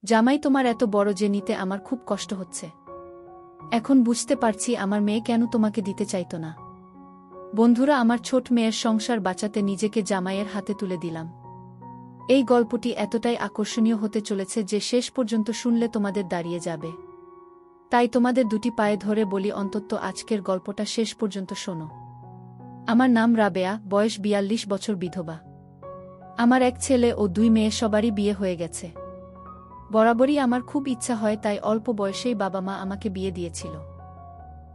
জামাই তোমার এত বড় যে নিতে আমার খুব কষ্ট হচ্ছে। এখন বুঝতে পারছি আমার মেয়ে কেন তোমাকে দিতে চাইত না। বন্ধুরা, আমার ছোট মেয়ের সংসার বাঁচাতে নিজেকে জামাইয়ের হাতে তুলে দিলাম। এই গল্পটি এতটাই আকর্ষণীয় হতে চলেছে যে শেষ পর্যন্ত শুনলে তোমাদের দাঁড়িয়ে যাবে। তাই তোমাদের দুটি পায়ে ধরে বলি, অন্তত আজকের গল্পটা শেষ পর্যন্ত শোনো। আমার নাম রাবেয়া, বয়স ৪২ বছর, বিধবা। আমার এক ছেলে ও ২ মেয়ে, সবারই বিয়ে হয়ে গেছে। বরাবরই আমার খুব ইচ্ছা হয়, তাই অল্প বয়সেই বাবা মা আমাকে বিয়ে দিয়েছিল।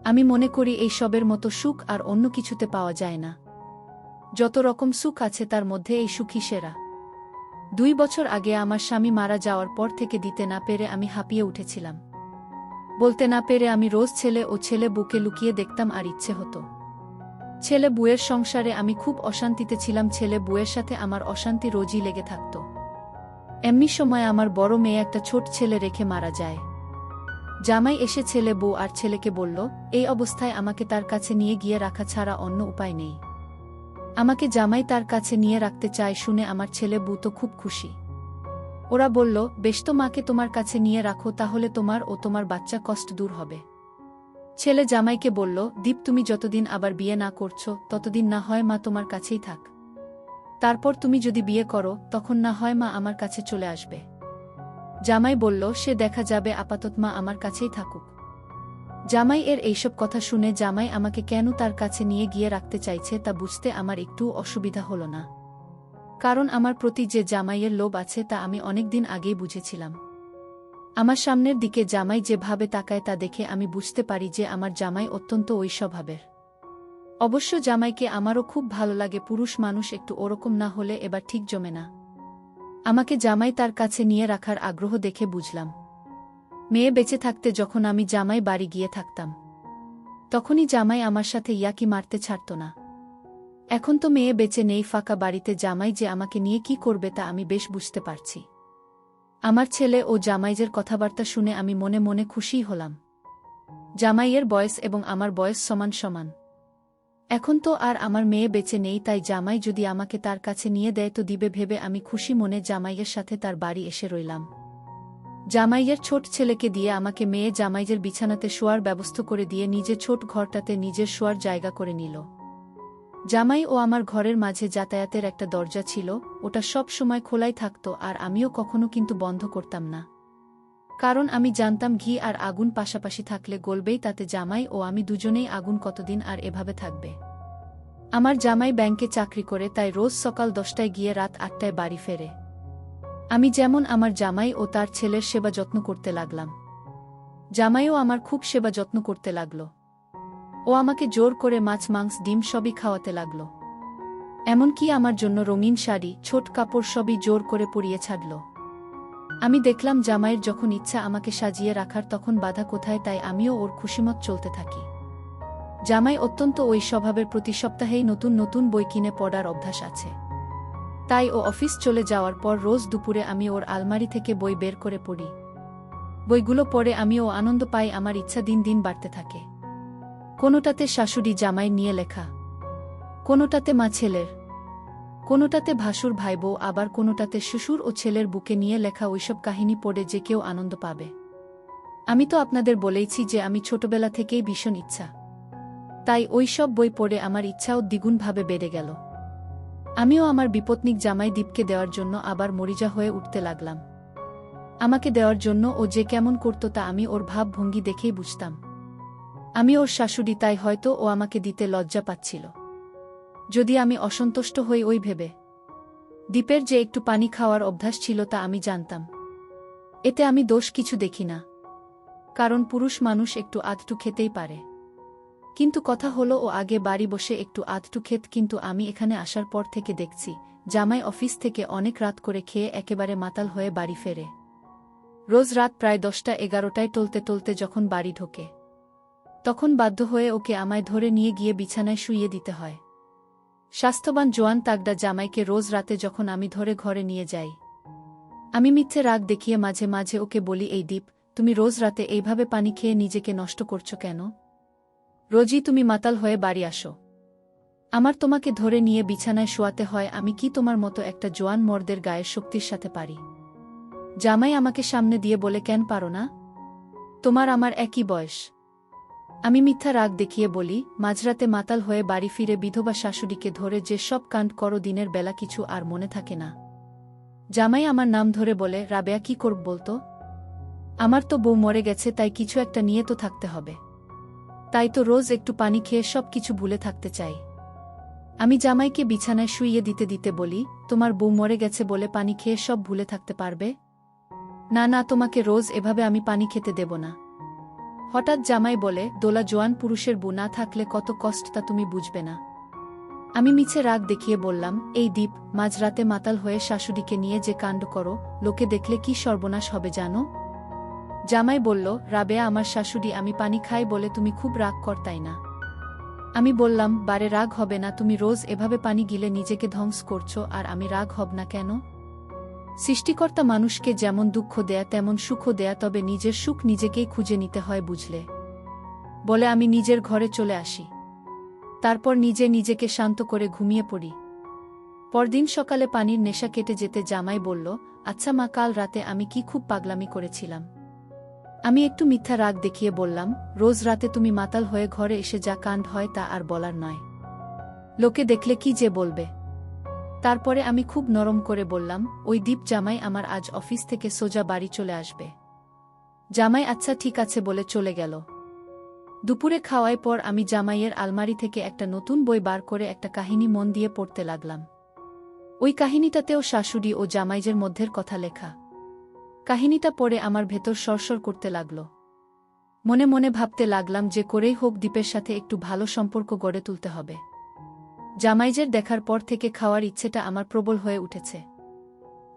আমি মনে করি এই সবের মতো সুখ আর অন্য কিছুতে পাওয়া যায় না। যত রকম সুখ আছে তার মধ্যে এই সুখই সেরা। ২ বছর আগে আমার স্বামী মারা যাওয়ার পর থেকে দিতে না পেরে আমি হাঁপিয়ে উঠেছিলাম। বলতে না পেরে আমি রোজ ছেলে বউকে লুকিয়ে দেখতাম আর ইচ্ছে হতো। ছেলে বুয়ের সংসারে আমি খুব অশান্তিতে ছিলাম। ছেলে বুয়ের সাথে আমার অশান্তি রোজই লেগে থাকত। এমনি সময় আমার বড় মেয়ে একটা ছোট ছেলে রেখে মারা যায়। জামাই এসে ছেলে বউ আর ছেলেকে বলল, এই অবস্থায় আমাকে তার কাছে নিয়ে গিয়ে রাখা ছাড়া অন্য উপায় নেই। আমাকে জামাই তার কাছে নিয়ে রাখতে চায় শুনে আমার ছেলে বউ তো খুব খুশি। ওরা বলল, বেশ তো, মাকে তোমার কাছে নিয়ে রাখো, তাহলে তোমার ও তোমার বাচ্চা কষ্ট দূর হবে। ছেলে জামাইকে বলল, দীপ, তুমি যতদিন আবার বিয়ে না করছো ততদিন না হয় মা তোমার কাছেই থাক। তারপর তুমি যদি বিয়ে করো তখন না হয় মা আমার কাছে চলে আসবে। জামাই বলল, সে দেখা যাবে, আপাতত মা আমার কাছেই থাকুক। জামাই এর এইসব কথা শুনে জামাই আমাকে কেন তার কাছে নিয়ে গিয়ে রাখতে চাইছে তা বুঝতে আমার একটু অসুবিধা হলো না। কারণ আমার প্রতি যে জামাইয়ের লোভ আছে তা আমি অনেকদিন আগেই বুঝেছিলাম। আমার সামনের দিকে জামাই যেভাবে তাকায় তা দেখে আমি বুঝতে পারি যে আমার জামাই অত্যন্ত ওই স্বভাবের। অবশ্য জামাইকে আমারও খুব ভালো লাগে, পুরুষ মানুষ একটু ওরকম না হলে এবার ঠিক জমে না। আমাকে জামাই তার কাছে নিয়ে রাখার আগ্রহ দেখে বুঝলাম। মেয়ে বেঁচে থাকতে যখন আমি জামাই বাড়ি গিয়ে থাকতাম তখনই জামাই আমার সাথে ইয়াকি মারতে ছাড়ত না। এখন তো মেয়ে বেঁচে নেই, ফাঁকা বাড়িতে জামাই যে আমাকে নিয়ে কি করবে তা আমি বেশ বুঝতে পারছি। আমার ছেলে ও জামাইয়ের কথাবার্তা শুনে আমি মনে মনে খুশিই হলাম। জামাইয়ের বয়স এবং আমার বয়স সমান সমান। এখন তো আর আমার মেয়ে বেঁচে নেই, তাই জামাই যদি আমাকে তার কাছে নিয়ে দেয় তো দিবে ভেবে আমি খুশি মনে জামাইয়ের সাথে তার বাড়ি এসে রইলাম। জামাইয়ের ছোট ছেলেকে দিয়ে আমাকে মেয়ে জামাইয়ের বিছানাতে শোয়ার ব্যবস্থা করে দিয়ে নিজে ছোট ঘরটাতে নিজের শোয়ার জায়গা করে নিল। জামাই ও আমার ঘরের মাঝে যাতায়াতের একটা দরজা ছিল, ওটা সব সময় খোলাই থাকত আর আমিও কখনো কিন্তু বন্ধ করতাম না। কারণ আমি জানতাম ঘি আর আগুন পাশাপাশি থাকলে গলবেই, তাতে জামাই ও আমি দুজনেই আগুন কতদিন আর এভাবে থাকবে। আমার জামাই ব্যাংকে চাকরি করে, তাই রোজ সকাল 10টায় গিয়ে রাত 8টায় বাড়ি ফেরে। আমি যেমন আমার জামাই ও তার ছেলের সেবা যত্ন করতে লাগলাম, জামাইও আমার খুব সেবা যত্ন করতে লাগল। ও আমাকে জোর করে মাছ মাংস ডিম সবই খাওয়াতে লাগল। এমনকি আমার জন্য রঙিন শাড়ি ছোট কাপড় সবই জোর করে পরিয়ে ছাড়ল। আমি দেখলাম জামাইয়ের যখন ইচ্ছা আমাকে সাজিয়ে রাখার তখন বাধা কোথায়, তাই আমিও ওর খুশিমত চলতে থাকি। জামাই অত্যন্ত ওই স্বভাবের, প্রতি সপ্তাহেই নতুন নতুন বই কিনে পড়ার অভ্যাস আছে। তাই ও অফিস চলে যাওয়ার পর রোজ দুপুরে আমি ওর আলমারি থেকে বই বের করে পড়ি। বইগুলো পড়ে আমিও আনন্দ পাই। আমার ইচ্ছা দিন দিন বাড়তে থাকে। কোনোটাতে শাশুড়ি জামাই নিয়ে লেখা, কোনোটাতে মা ছেলের, কোনোটাতে ভাসুর ভাইবো, আবার কোনোটাতে শ্বশুর ও ছেলের বুকে নিয়ে লেখা। ওইসব কাহিনী পড়ে যে কেউ আনন্দ পাবে। আমি তো আপনাদের বলেইছি যে আমি ছোটবেলা থেকেই ভীষণ ইচ্ছা, তাই ওই সব বই পড়ে আমার ইচ্ছাও দ্বিগুণভাবে বেড়ে গেল। আমিও আমার বিপত্নিক জামাই দীপকে দেওয়ার জন্য আবার মরিজা হয়ে উঠতে লাগলাম। আমাকে দেওয়ার জন্য ও যে কেমন করত তা আমি ওর ভাব ভঙ্গি দেখেই বুঝতাম। আমি ওর শাশুড়ি, তাই হয়তো ও আমাকে দিতে লজ্জা পাচ্ছিল। যদি আমি অসন্তুষ্ট হই ওই ভেবে। দীপের যে একটু পানি খাওয়ার অভ্যাস ছিল তা আমি জানতাম। এতে আমি দোষ কিছু দেখি না, কারণ পুরুষ মানুষ একটু আধটু খেতেই পারে। কিন্তু কথা হলো ও আগে বাড়ি বসে একটু আধটু খেত, কিন্তু আমি এখানে আসার পর থেকে দেখছি জামাই অফিস থেকে অনেক রাত করে খেয়ে একেবারে মাতাল হয়ে বাড়ি ফেরে। রোজ রাত প্রায় 10টা-11টায় টলতে টলতে যখন বাড়ি ঢোকে তখন বাধ্য হয়ে ওকে আমায় ধরে নিয়ে গিয়ে বিছানায় শুইয়ে দিতে হয়। স্বাস্থ্যবান জোয়ান তাগড়া জামাইকে রোজ রাতে যখন আমি ধরে ঘরে নিয়ে যাই, আমি মিথ্যে রাগ দেখিয়ে মাঝে মাঝে ওকে বলি, এই দীপ, তুমি রোজ রাতে এইভাবে পানি খেয়ে নিজেকে নষ্ট করছো কেন? রোজই তুমি মাতাল হয়ে বাড়ি আসো, আমার তোমাকে ধরে নিয়ে বিছানায় শোয়াতে হয়। আমি কি তোমার মতো একটা জোয়ান মর্দের গায়ের শক্তির সাথে পারি? জামাই আমাকে সামনে দিয়ে বলে, কেন পারো না? তোমার আমার একই বয়স। আমি মিথ্যা রাগ দেখিয়ে বলি, মাঝরাতে মাতাল হয়ে বাড়ি ফিরে বিধবা শাশুড়িকে ধরে যে সব কাণ্ড করো, দিনের বেলা কিছু আর মনে থাকে না। জামাই আমার নাম ধরে বলে, রাবেয়া কি করব বলতো? আমার তো বউ মরে গেছে, তাই কিছু একটা নিয়ে তো থাকতে হবে। তাই তো রোজ একটু পানি খেয়ে সব কিছু ভুলে থাকতে চাই। আমি জামাইকে বিছানায় শুইয়ে দিতে দিতে বলি, তোমার বউ মরে গেছে বলে পানি খেয়ে সব ভুলে থাকতে পারবে? না না, তোমাকে রোজ এভাবে আমি পানি খেতে দেব না। হঠাৎ জামাই বলে, দোলা জোয়ান পুরুষের বউ না থাকলে কত কষ্ট তা তুমি বুঝবে না। আমি মিছে রাগ দেখিয়ে বললাম, এই দীপ, মাঝরাতে মাতাল হয়ে শাশুড়িকে নিয়ে যে কাণ্ড করো, লোকে দেখলে কি সর্বনাশ হবে জানো? জামাই বলল, রাবেয়া আমার শাশুড়ি, আমি পানি খাই বলে তুমি খুব রাগ কর তাই না? আমি বললাম, বারে রাগ হবে না, তুমি রোজ এভাবে পানি গিলে নিজেকে ধ্বংস করছো, আর আমি রাগ হব না কেন? সৃষ্টিকর্তা মানুষকে যেমন দুঃখ দেয়া তেমন সুখও দেয়া, তবে নিজের সুখ নিজেকেই খুঁজে নিতে হয় বুঝলে। বলে আমি নিজের ঘরে চলে আসি। তারপর নিজেকে শান্ত করে ঘুমিয়ে পড়ি। পরদিন সকালে পানির নেশা কেটে যেতে জামাই বলল, আচ্ছা মা, কাল রাতে আমি কি খুব পাগলামি করেছিলাম? আমি একটু মিথ্যা রাগ দেখিয়ে বললাম, রোজ রাতে তুমি মাতাল হয়ে ঘরে এসে যা কাণ্ড হয় তা আর বলার নয়। লোকে দেখলে কি যে বলবে। তারপরে আমি খুব নরম করে বললাম, ওই দীপ জামাই আমার আজ অফিস থেকে সোজা বাড়ি চলে আসবে। জামাই আচ্ছা ঠিক আছে বলে চলে গেল। দুপুরে খাওয়ার পর আমি জামাইয়ের আলমারি থেকে একটা নতুন বই বার করে একটা কাহিনী মন দিয়ে পড়তে লাগলাম। ওই কাহিনীটাতেও শাশুড়ি ও জামাইজের মধ্যের কথা লেখা। কাহিনীটা পড়ে আমার ভেতর সরসর করতে লাগল। মনে মনে ভাবতে লাগলাম যে করেই হোক দীপের সাথে একটু ভালো সম্পর্ক গড়ে তুলতে হবে। জামাইজের দেখার পর থেকে খাওয়ার ইচ্ছেটা আমার প্রবল হয়ে উঠেছে।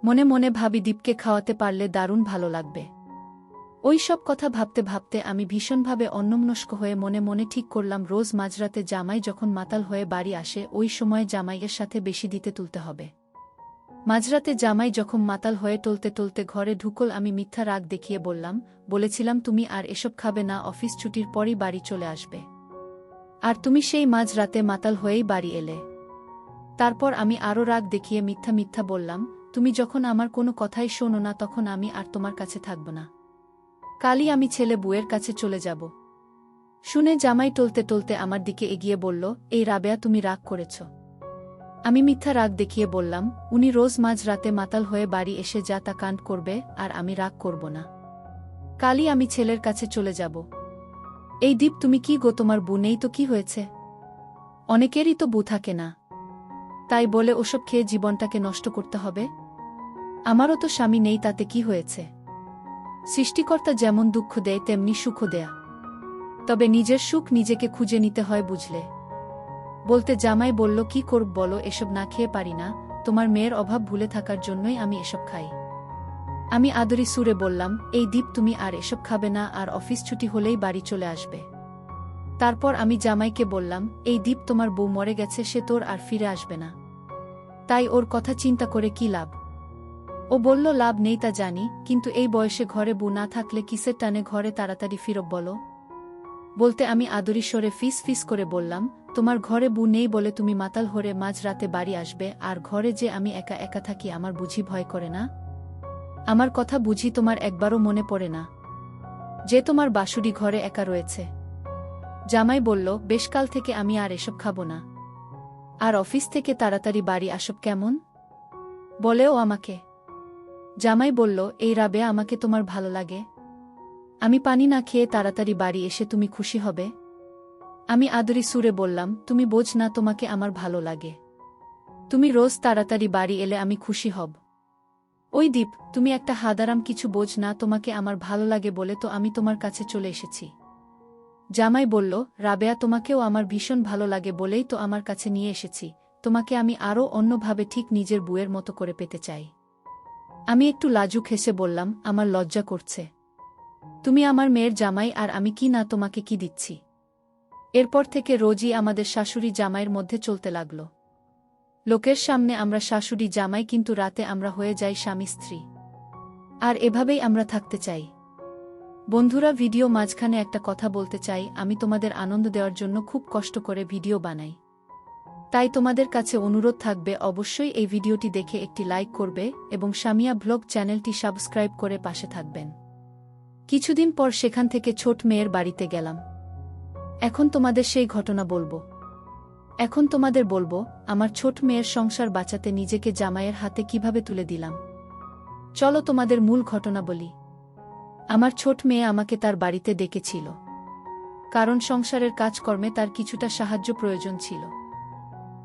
মনে মনে ভাবি দীপকে খাওয়াতে পারলে দারুণ ভালো লাগবে। ওই সব কথা ভাবতে ভাবতে আমি ভীষণভাবে অন্যমনস্ক হয়ে মনে মনে ঠিক করলাম, রোজ মাঝরাতে জামাই যখন মাতাল হয়ে বাড়ি আসে ওই সময় জামাইয়ের সাথে বেশি দিতে তুলতে হবে। মাঝরাতে জামাই যখন মাতাল হয়ে টলতে টলতে ঘরে ঢুকল, আমি মিথ্যা রাগ দেখিয়ে বলেছিলাম তুমি আর এসব খাবে না, অফিস ছুটির পরই বাড়ি চলে আসবে। আর তুমি সেই মাঝরাতে মাতাল হয়েই বাড়ি এলে। তারপর আমি আরও রাগ দেখিয়ে মিথ্যা বললাম, তুমি যখন আমার কোনো কথাই শোনো না তখন আমি আর তোমার কাছে থাকব না। কালই আমি ছেলে বউয়ের কাছে চলে যাব। শুনে জামাই টলতে টলতে আমার দিকে এগিয়ে বলল, এই রাবেয়া তুমি রাগ করেছ? আমি মিথ্যা রাগ দেখিয়ে বললাম, উনি রোজ মাঝরাতে মাতাল হয়ে বাড়ি এসে যা তা কাণ্ড করবে, আর আমি রাগ করব না। কালই আমি ছেলের কাছে চলে যাব। এই দীপ তুমি কি গো, তোমার বউ নেই তো কি হয়েছে? অনেকেরই তো বউ থাকে না, তাই বলে ওসব খেয়ে জীবনটাকে নষ্ট করতে হবে? আমারও তো স্বামী নেই, তাতে কি হয়েছে? সৃষ্টিকর্তা যেমন দুঃখ দেয় তেমনি সুখও দেয়া, তবে নিজের সুখ নিজেকে খুঁজে নিতে হয় বুঝলে। বলতে জামাই বলল, কি করব বলো, এসব না খেয়ে পারি না, তোমার মেয়ের অভাব ভুলে থাকার জন্যই আমি এসব খাই। আমি আদরি সুরে বললাম, এই দীপ তুমি আর এসব খাবে না, আর অফিস ছুটি হলেই বাড়ি চলে আসবে। তারপর আমি জামাইকে বললাম, এই দীপ তোমার বউ মরে গেছে, সে তোর আর ফিরে আসবে না, তাই ওর কথা চিন্তা করে কি লাভ? ও বলল, লাভ নেই তা জানি, কিন্তু এই বয়সে ঘরে বউ না থাকলে কিসের টানে ঘরে তাড়াতাড়ি ফিরব বলো? বলতে আমি আদরি স্বরে ফিস করে বললাম, তোমার ঘরে বউ নেই বলে তুমি মাতাল হরে মাঝ রাতে বাড়ি আসবে, আর ঘরে যে আমি একা একা থাকি আমার বুঝি ভয় করে না? আমার কথা বুঝি তোমার একবারও মনে পড়ে না যে তোমার বাসুড়ি ঘরে একা রয়েছে? জামাই বলল, বেশকাল থেকে আমি আর এসব খাবো না, আর অফিস থেকে তাড়াতাড়ি বাড়ি আসব কেমন? বলেও আমাকে। জামাই বলল, এই রাবেয়া, আমাকে তোমার ভালো লাগে? আমি পানি না খেয়ে তাড়াতাড়ি বাড়ি এসে তুমি খুশি হবে? আমি আদরি সুরে বললাম, তুমি বোঝ না, তোমাকে আমার ভালো লাগে। তুমি রোজ তাড়াতাড়ি বাড়ি এলে আমি খুশি হব। ওই দীপ, তুমি একটা হাদারাম, কিছু বোঝ না, তোমাকে আমার ভালো লাগে বলে তো আমি তোমার কাছে চলে এসেছি। জামাই বলল, রাবেয়া, তোমাকেও আমার ভীষণ ভালো লাগে বলেই তো আমার কাছে নিয়ে এসেছি, তোমাকে আমি আরও অন্যভাবে ঠিক নিজের বউয়ের মতো করে পেতে চাই। আমি একটু লাজুক হেসে বললাম, আমার লজ্জা করছে। তুমি আমার মেয়ের জামাই, আর আমি কি না তোমাকে কি দিচ্ছি? এরপর থেকে রোজই আমাদের শাশুড়ি জামাইয়ের মধ্যে চলতে লাগল। লোকের সামনে আমরা শাশুড়ি জামাই, কিন্তু রাতে আমরা হয়ে যাই স্বামী স্ত্রী। আর এভাবেই আমরা থাকতে চাই। বন্ধুরা, ভিডিও মাঝখানে একটা কথা বলতে চাই, আমি তোমাদের আনন্দ দেওয়ার জন্য খুব কষ্ট করে ভিডিও বানাই। তাই তোমাদের কাছে অনুরোধ থাকবে অবশ্যই এই ভিডিওটি দেখে একটি লাইক করবে এবং সামিয়া ব্লগ চ্যানেলটি সাবস্ক্রাইব করে পাশে থাকবেন। কিছুদিন পর সেখান থেকে ছোট মেয়ের বাড়িতে গেলাম। এখন তোমাদের সেই ঘটনা বলবো। এখন তোমাদের বলবো আমার ছোট মেয়ের সংসার বাঁচাতে নিজেকে জামাইয়ের হাতে কিভাবে তুলে দিলাম। চলো তোমাদের মূল ঘটনা বলি। আমার ছোট মেয়ে আমাকে তার বাড়িতে ডেকেছিল, কারণ সংসারের কাজকর্মে তার কিছুটা সাহায্য প্রয়োজন ছিল।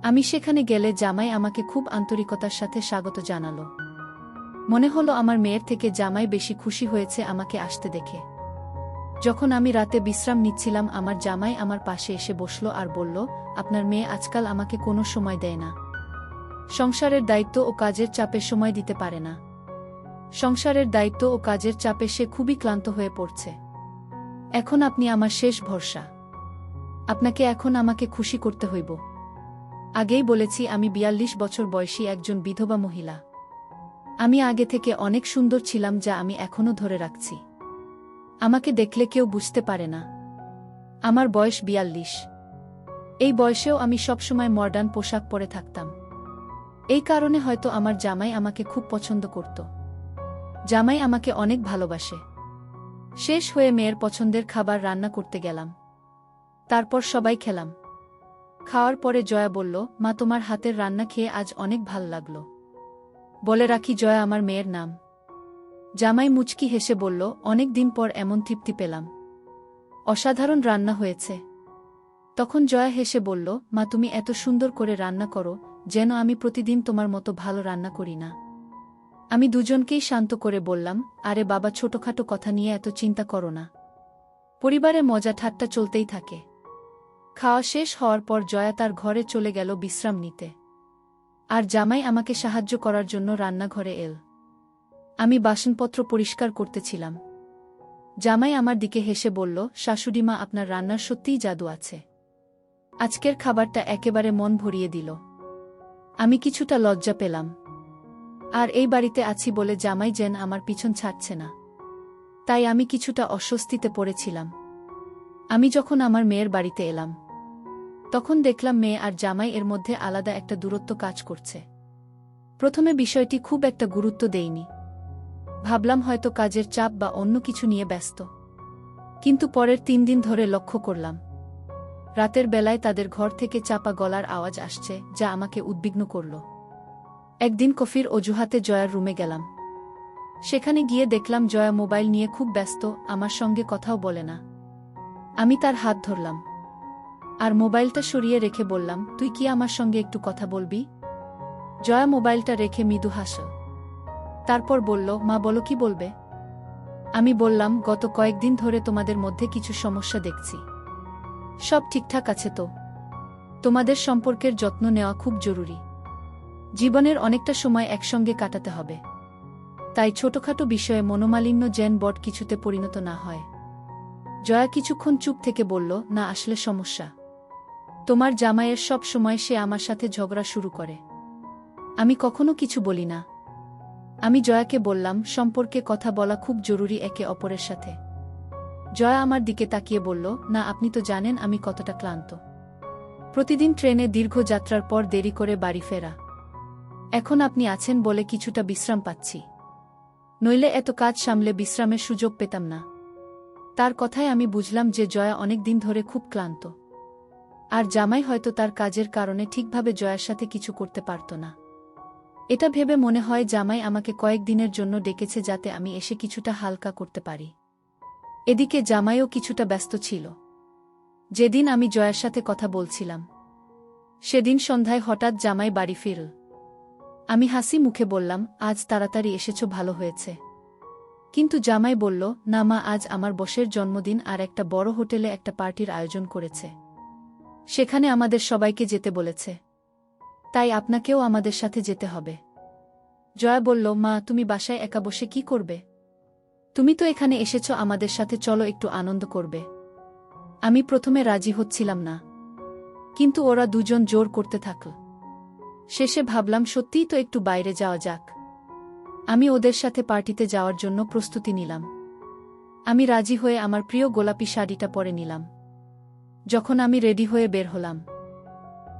আমি সেখানে গেলে জামাই আমাকে খুব আন্তরিকতার সাথে স্বাগত জানালো। মনে হলো আমার মেয়ের থেকে জামাই বেশি খুশি হয়েছে আমাকে আসতে দেখে। যখন আমি রাতে বিশ্রাম নিচ্ছিলাম, আমার জামাই আমার পাশে এসে বসল আর বলল, আপনার মেয়ে আজকাল আমাকে কোনো সময় দেয় না। সংসারের দায়িত্ব ও কাজের চাপে সময় দিতে পারে না। সংসারের দায়িত্ব ও কাজের চাপে সে খুবই ক্লান্ত হয়ে পড়ছে। এখন আপনি আমার শেষ ভরসা। আপনাকে এখন আমাকে খুশি করতে হইব। আগেই বলেছি আমি ৪২ বছর বয়সী একজন বিধবা মহিলা। আমি আগে থেকে অনেক সুন্দর ছিলাম, যা আমি এখনও ধরে রাখছি। আমাকে দেখলে কেউ বুঝতে পারে না। আমার বয়স ৪২। এই বয়সেও আমি সবসময় মডার্ন পোশাক পরে থাকতাম। এই কারণে হয়তো আমার জামাই আমাকে খুব পছন্দ করত। জামাই আমাকে অনেক ভালোবাসে। শেষ হয়ে মেয়ের পছন্দের খাবার রান্না করতে গেলাম। তারপর সবাই খেলাম। খাওয়ার পরে জয়া বলল, মা তোমার হাতের রান্না খেয়ে আজ অনেক ভাল লাগলো। বলে রাখি জয়া আমার মেয়ের নাম। জামাই মুচকি হেসে বলল, অনেক দিন পর এমন তৃপ্তি পেলাম। অসাধারণ রান্না হয়েছে। তখন জয়া হেসে বলল, মা তুমি এত সুন্দর করে রান্না করো যেন আমি প্রতিদিন তোমার মতো ভালো রান্না করি না। আমি দুজনকেই শান্ত করে বললাম, আরে বাবা, ছোটখাটো কথা নিয়ে এত চিন্তা করো না। পরিবারে মজা ঠাট্টা চলতেই থাকে। খাওয়া শেষ হওয়ার পর জয়া তার ঘরে চলে গেল বিশ্রাম নিতে। আর জামাই আমাকে সাহায্য করার জন্য রান্নাঘরে এল। আমি বাসনপত্র পরিষ্কার করতেছিলাম। জামাই আমার দিকে হেসে বলল, শাশুড়িমা আপনার রান্নার সত্যিই জাদু আছে। আজকের খাবারটা একেবারে মন ভরিয়ে দিল। আমি কিছুটা লজ্জা পেলাম। আর এই বাড়িতে আছি বলে জামাই যেন আমার পিছন ছাড়ছে না, তাই আমি কিছুটা অস্বস্তিতে পড়েছিলাম। আমি যখন আমার মেয়ের বাড়িতে এলাম, তখন দেখলাম মেয়ে আর জামাই এর মধ্যে আলাদা একটা দূরত্ব কাজ করছে। প্রথমে বিষয়টি খুব একটা গুরুত্ব দেইনি। ভাবলাম হয়তো কাজের চাপ বা অন্য কিছু নিয়ে ব্যস্ত। কিন্তু পরের ৩ দিন ধরে লক্ষ্য করলাম, রাতের বেলায় তাদের ঘর থেকে চাপা গলার আওয়াজ আসছে, যা আমাকে উদ্বিগ্ন করল। একদিন কফির অজুহাতে জয়ার রুমে গেলাম। সেখানে গিয়ে দেখলাম জয়া মোবাইল নিয়ে খুব ব্যস্ত, আমার সঙ্গে কথাও বলে না। আমি তার হাত ধরলাম আর মোবাইলটা সরিয়ে রেখে বললাম, তুই কি আমার সঙ্গে একটু কথা বলবি? জয়া মোবাইলটা রেখে মৃদু হাসল। তারপর বলল, মা বলো, কি বলবে? আমি বললাম, গত কয়েকদিন ধরে তোমাদের মধ্যে কিছু সমস্যা দেখছি। সব ঠিকঠাক আছে তো? তোমাদের সম্পর্কের যত্ন নেওয়া খুব জরুরি। জীবনের অনেকটা সময় একসঙ্গে কাটাতে হবে। তাই ছোটখাটো বিষয়ে মনোমালিন্য যেন বড় কিছুতে পরিণত না হয়। জয়া কিছুক্ষণ চুপ থেকে বলল, না, আসলে সমস্যা তোমার জামাইয়ের। সব সময় সে আমার সাথে ঝগড়া শুরু করে। আমি কখনো কিছু বলি না। আমি জয়াকে বললাম, সম্পর্কে কথা বলা খুব জরুরি একে অপরের সাথে। জয়া আমার দিকে তাকিয়ে বলল, না, আপনি তো জানেন আমি কতটা ক্লান্ত। প্রতিদিন ট্রেনে দীর্ঘ যাত্রার পর দেরি করে বাড়ি ফেরা। এখন আপনি আছেন বলে কিছুটা বিশ্রাম পাচ্ছি, নইলে এত কাজ সামলে বিশ্রামের সুযোগ পেতাম না। তার কথায় আমি বুঝলাম যে জয়া অনেক দিন ধরে খুব ক্লান্ত। আর জামাই হয়তো তার কাজের কারণে ঠিকভাবে জয়ার সাথে কিছু করতে পারত না। এটা ভেবে মনে হয় জামাই আমাকে কয়েকদিনের জন্য ডেকেছে যাতে আমি এসে কিছুটা হালকা করতে পারি। এদিকে জামাইও কিছুটা ব্যস্ত ছিল। যেদিন আমি জয়ার সাথে কথা বলছিলাম, সেদিন সন্ধ্যায় হঠাৎ জামাই বাড়ি ফিরল। আমি হাসি মুখে বললাম, আজ তাড়াতাড়ি এসেছ, ভালো হয়েছে। কিন্তু জামাই বলল, না মা, আজ আমার বসের জন্মদিন আর একটা বড় হোটেলে একটা পার্টির আয়োজন করেছে। সেখানে আমাদের সবাইকে যেতে বলেছে, তাই আপনাকেও আমাদের সাথে যেতে হবে। জয়া বলল, মা, তুমি বাসায় একা বসে কি করবে? তুমি তো এখানে এসেছ আমাদের সাথে, চলো একটু আনন্দ করবে। আমি প্রথমে রাজি হচ্ছিলাম না, কিন্তু ওরা দুজন জোর করতে থাকল। শেষে ভাবলাম সত্যিই তো একটু বাইরে যাওয়া যাক। আমি ওদের সাথে পার্টিতে যাওয়ার জন্য প্রস্তুতি নিলাম। আমি রাজি হয়ে আমার প্রিয় গোলাপি শাড়িটা পরে নিলাম। যখন আমি রেডি হয়ে বের হলাম,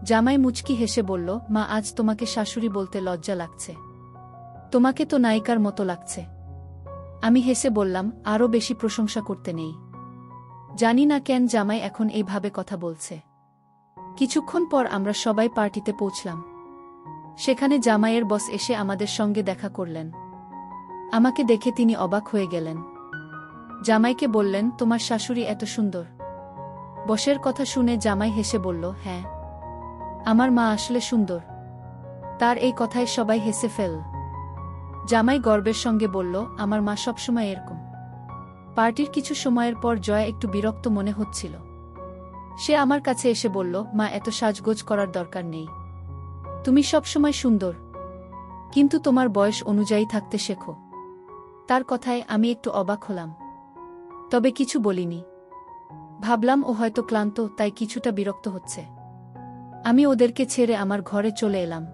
জামাই মুচকি হেসে বলল, মা আজ তোমাকে শাশুড়ি বলতে লজ্জা লাগছে। তোমাকে তো নায়িকার মতো লাগছে। আমি হেসে বললাম, আরও বেশি প্রশংসা করতে নেই। জানি না কেন জামাই এখন এইভাবে কথা বলছে। কিছুক্ষণ পর আমরা সবাই পার্টিতে পৌঁছলাম। সেখানে জামাইয়ের বস এসে আমাদের সঙ্গে দেখা করলেন। আমাকে দেখে তিনি অবাক হয়ে গেলেন। জামাইকে বললেন, তোমার শাশুড়ি এত সুন্দর। বসের কথা শুনে জামাই হেসে বলল, হ্যাঁ, আমার মা আসলে সুন্দর। তার এই কথায় সবাই হেসে ফেল। জামাই গর্বের সঙ্গে বলল, আমার মা সবসময় এরকম। পার্টির কিছু সময়ের পর জয়া একটু বিরক্ত মনে হচ্ছিল। সে আমার কাছে এসে বলল, মা এত সাজগোজ করার দরকার নেই। তুমি সবসময় সুন্দর, কিন্তু তোমার বয়স অনুযায়ী থাকতে শেখো। তার কথায় আমি একটু অবাক হলাম, তবে কিছু বলিনি। ভাবলাম ও হয়তো ক্লান্ত, তাই কিছুটা বিরক্ত হচ্ছে। আমি ওদেরকে ছেড়ে আমার ঘরে চলে এলাম।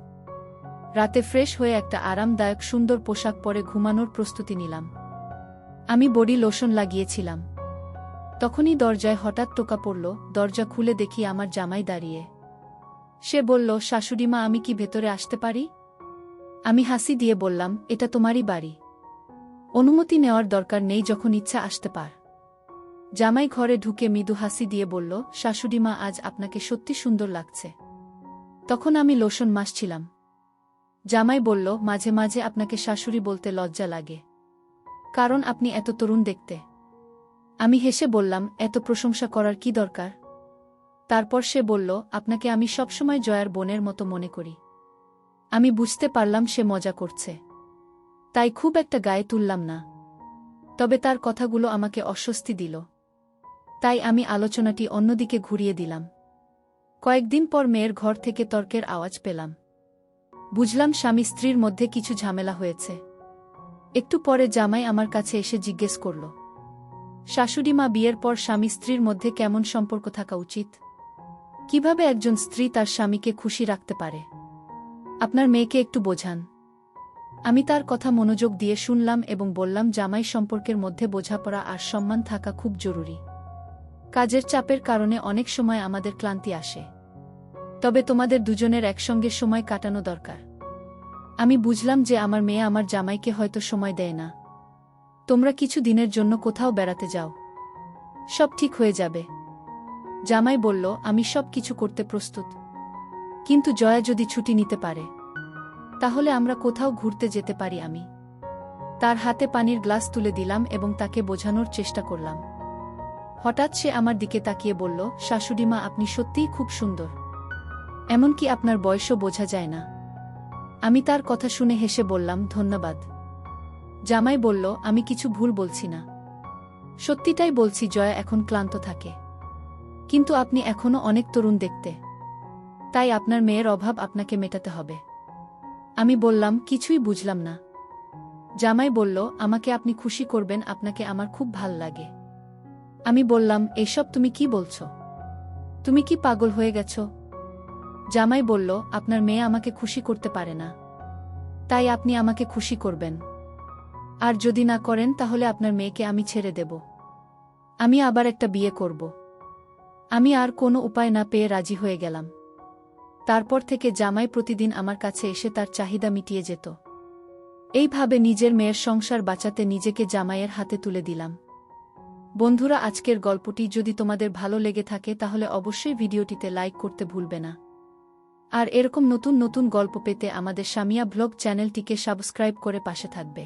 রাতে ফ্রেশ হয়ে একটা আরামদায়ক সুন্দর পোশাক পরে ঘুমানোর প্রস্তুতি নিলাম। আমি বডি লোশন লাগিয়েছিলাম। তখনই দরজায় হঠাৎ টোকা পড়ল। দরজা খুলে দেখি আমার জামাই দাঁড়িয়ে। সে বলল, শাশুড়িমা, আমি কি ভেতরে আসতে পারি? আমি হাসি দিয়ে বললাম, এটা তোমারই বাড়ি, অনুমতি নেওয়ার দরকার নেই, যখন ইচ্ছা আসতে পার। জামাই ঘরে ঢুকে মৃদু হাসি দিয়ে বলল, শাশুড়িমা, আজ আপনাকে সত্যি সুন্দর লাগছে। তখন আমি লোশন মাসছিলাম। জামাই বলল, মাঝে মাঝে আপনাকে শাশুড়ি বলতে লজ্জা লাগে, কারণ আপনি এত তরুণ দেখতে। আমি হেসে বললাম, এত প্রশংসা করার কি দরকার? তারপর সে বলল, আপনাকে আমি সবসময় জয়ার বোনের মতো মনে করি। আমি বুঝতে পারলাম সে মজা করছে, তাই খুব একটা গায়ে তুললাম না। তবে তার কথাগুলো আমাকে অস্বস্তি দিল, তাই আমি আলোচনাটি অন্যদিকে ঘুরিয়ে দিলাম। কয়েকদিন পর মেয়ের ঘর থেকে তর্কের আওয়াজ পেলাম। বুঝলাম স্বামী স্ত্রীর মধ্যে কিছু ঝামেলা হয়েছে। একটু পরে জামাই আমার কাছে এসে জিজ্ঞেস করল, শাশুড়িমা, বিয়ের পর স্বামী স্ত্রীর মধ্যে কেমন সম্পর্ক থাকা উচিত? কিভাবে একজন স্ত্রী তার স্বামীকে খুশি রাখতে পারে? আপনার মেয়েকে একটু বোঝান। আমি তার কথা মনোযোগ দিয়ে শুনলাম এবং বললাম, জামাই সম্পর্কের মধ্যে বোঝাপড়া আর সম্মান থাকা খুব জরুরি। কাজের চাপের কারণে অনেক সময় আমাদের ক্লান্তি আসে, তবে তোমাদের দুজনের একসঙ্গে সময় কাটানো দরকার। আমি বুঝলাম যে আমার মেয়ে আমার জামাইকে হয়তো সময় দেয় না। তোমরা কিছু দিনের জন্য কোথাও বেড়াতে যাও, সব ঠিক হয়ে যাবে। জামাই বলল, আমি সব কিছু করতে প্রস্তুত, কিন্তু জয়া যদি ছুটি নিতে পারে, তাহলে আমরা কোথাও ঘুরতে যেতে পারি। আমি তার হাতে পানির গ্লাস তুলে দিলাম এবং তাকে বোঝানোর চেষ্টা করলাম। হঠাৎ সে আমার দিকে তাকিয়ে বলল, শাশুড়িমা, আপনি সত্যিই খুব সুন্দর, এমনকি আপনার বয়সও বোঝা যায় না। আমি তার কথা শুনে হেসে বললাম, ধন্যবাদ। জামাই বলল, আমি কিছু ভুল বলছি না, সত্যিটাই বলছি। জয়া এখন ক্লান্ত থাকে, কিন্তু আপনি এখনও অনেক তরুণ দেখতে, তাই আপনার মেয়ের অভাব আপনাকে মেটাতে হবে। আমি বললাম, কিছুই বুঝলাম না। জামাই বলল, আমাকে আপনি খুশি করবেন, আপনাকে আমার খুব ভাল লাগে। আমি বললাম, এসব তুমি কি বলছো? তুমি কি পাগল হয়ে গেছ? জামাই বলল, আপনার মেয়ে আমাকে খুশি করতে পারে না, তাই আপনি আমাকে খুশি করবেন। আর যদি না করেন, তাহলে আপনার মেয়েকে আমি ছেড়ে দেব। আমি আবার একটা বিয়ে করব। আমি আর কোনো উপায় না পেয়ে রাজি হয়ে গেলাম। তারপর থেকে জামাই প্রতিদিন আমার কাছে এসে তার চাহিদা মিটিয়ে যেত। এইভাবে নিজের মেয়ের সংসার বাঁচাতে নিজেকে জামাইয়ের হাতে তুলে দিলাম। বন্ধুরা, আজকের গল্পটি যদি তোমাদের ভালো লেগে থাকে তাহলে অবশ্যই ভিডিওটিতে লাইক করতে ভুলবে না। আর এরকম নতুন নতুন গল্প পেতে আমাদের সামিয়া ব্লগ চ্যানেলটিকে সাবস্ক্রাইব করে পাশে থাকবে।